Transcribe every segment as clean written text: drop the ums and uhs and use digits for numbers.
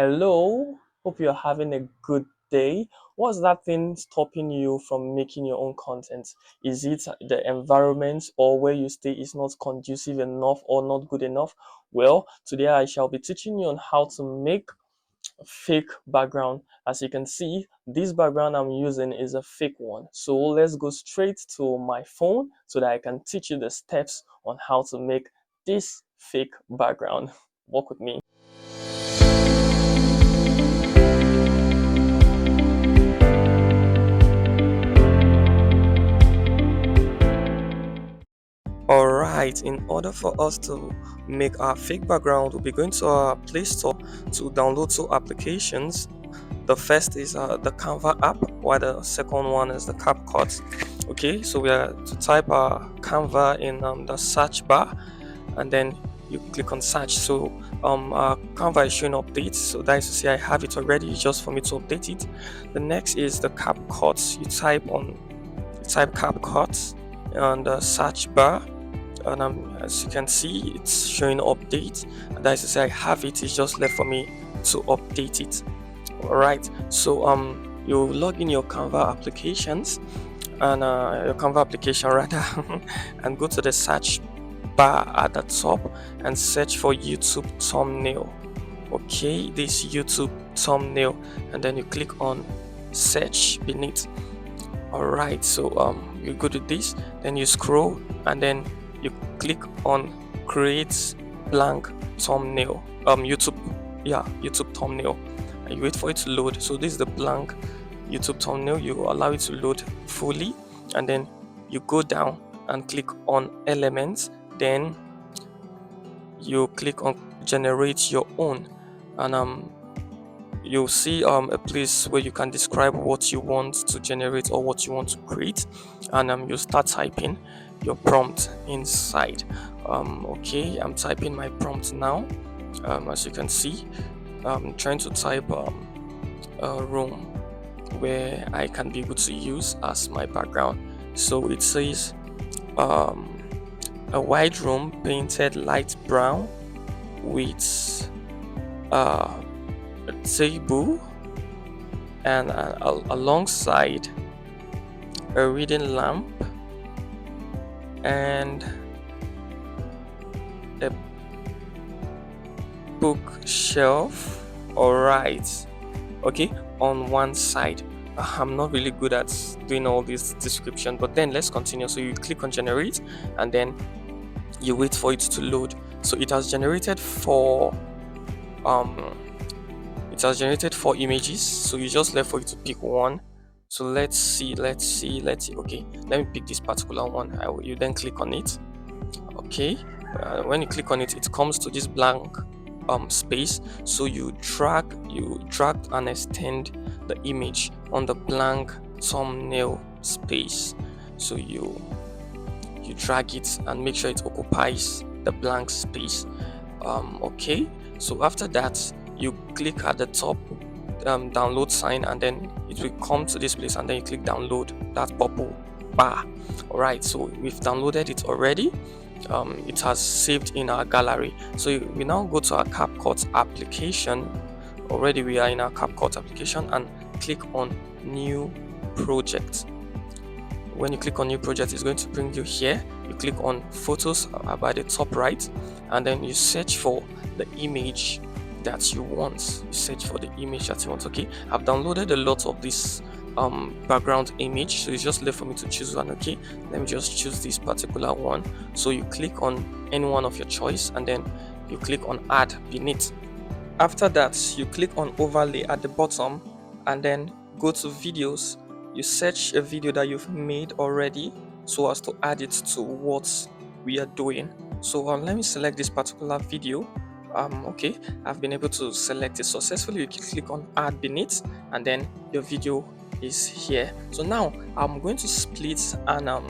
Hello, hope you're having a good day. What's that thing stopping you from making your own content? Is it the environment or where you stay is not conducive enough or not good enough? Well, today I shall be teaching you on how to make a fake background. As you can see, this background I'm using is a fake one. So let's go straight to my phone so that I can teach you the steps on how to make this fake background. Walk with me. Alright, in order for us to make our fake background, we'll be going to our Play Store to download two applications. The first is the Canva app, while the second one is the CapCut. Okay, so we are to type Canva in the search bar, and then you click on search. So Canva is showing updates, so that is to say I have it already, just for me to update it. The next is the CapCut. You type CapCut on the search bar, and as you can see it's showing update, and that is to say I have it. It's just left for me to update it. All right, so you log in your Canva applications, and your Canva application rather and go to the search bar at the top and search for YouTube thumbnail. Okay, this YouTube thumbnail, and then you click on search beneath. All right, so you go to this, then you scroll, and then you click on create blank thumbnail, YouTube thumbnail, and you wait for it to load. So this is the blank YouTube thumbnail. You allow it to load fully, and then you go down and click on elements, then you click on generate your own, and you'll see a place where you can describe what you want to generate or what you want to create, and you start typing your prompt inside. Okay, I'm typing my prompt now. As you can see, I'm trying to type a room where I can be able to use as my background. So it says a white room painted light brown with a table, and alongside a reading lamp and a bookshelf. All right, okay, on one side. I'm not really good at doing all this description, but then let's continue. So you click on generate, and then you wait for it to load. So it has generated four images, so you just left for you to pick one. So let's see. Okay, let me pick this particular one. You then click on it. Okay, when you click on it, it comes to this blank space. So you drag and extend the image on the blank thumbnail space. So you drag it and make sure it occupies the blank space. Okay, so after that you click at the top download sign, and then it will come to this place, and then you click download that purple bar. All right, so we've downloaded it already. It has saved in our gallery. So we now go to our CapCut application. Already we are in our CapCut application, and click on new project. When you click on new project, it's going to bring you here. You click on photos by the top right, and then you search for the image that you want. Okay, I've downloaded a lot of this background image, so it's just left for me to choose one. Okay, let me just choose this particular one. So you click on any one of your choice, and then you click on add beneath. After that, you click on overlay at the bottom, and then go to videos. You search a video that you've made already so as to add it to what we are doing. So let me select this particular video. Okay, I've been able to select it successfully. You can click on add beneath, and then your video is here. So now I'm going to split and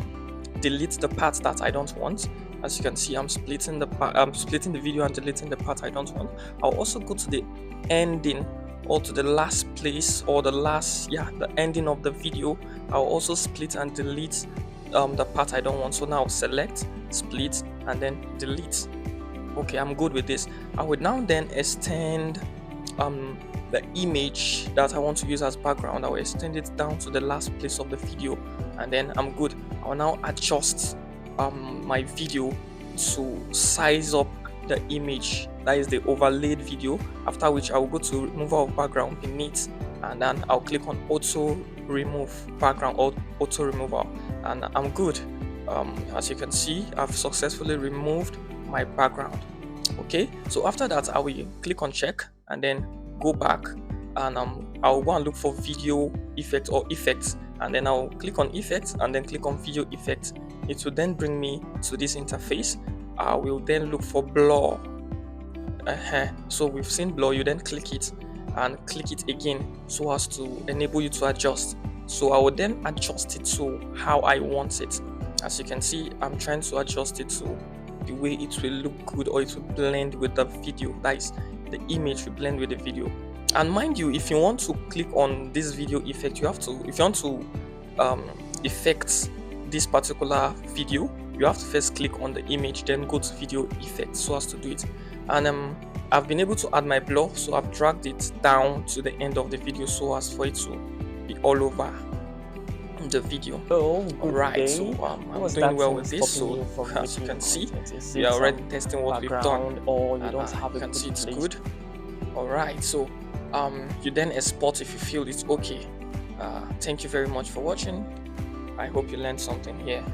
delete the part that I don't want. As you can see, I'm splitting the video and deleting the part I don't want. I'll also go to the ending, or to the last place, or the ending of the video. I'll also split and delete the part I don't want. So now select, split, and then delete. Okay, I'm good with this. I would now then extend the image that I want to use as background. I will extend it down to the last place of the video, and then I'm good. I will now adjust my video to size up the image, that is the overlaid video, after which I will go to removal of background beneath, and then I'll click on auto remove background or auto removal, and I'm good. As you can see, I've successfully removed my background. Okay, so after that I will click on check and then go back, and I'll go and look for video effect or effects, and then I'll click on effects and then click on video effects. It will then bring me to this interface. I will then look for blur. So we've seen blur. You then click it and click it again so as to enable you to adjust. So I will then adjust it to how I want it. As you can see, I'm trying to adjust it to the way it will look good, or it will blend with the video. That is, the image will blend with the video. And mind you, if you want to click on this video effect, you have to, if you want to effect this particular video, you have to first click on the image, then go to video effects so as to do it. And I've been able to add my blur, so I've dragged it down to the end of the video so as for it to be all over the video. Alright, so I'm doing well with this. So as you can see, we are already testing what we've done, or you don't have, you can see it's good. Alright, so you then export if you feel it's okay. Thank you very much for watching. I hope you learned something here.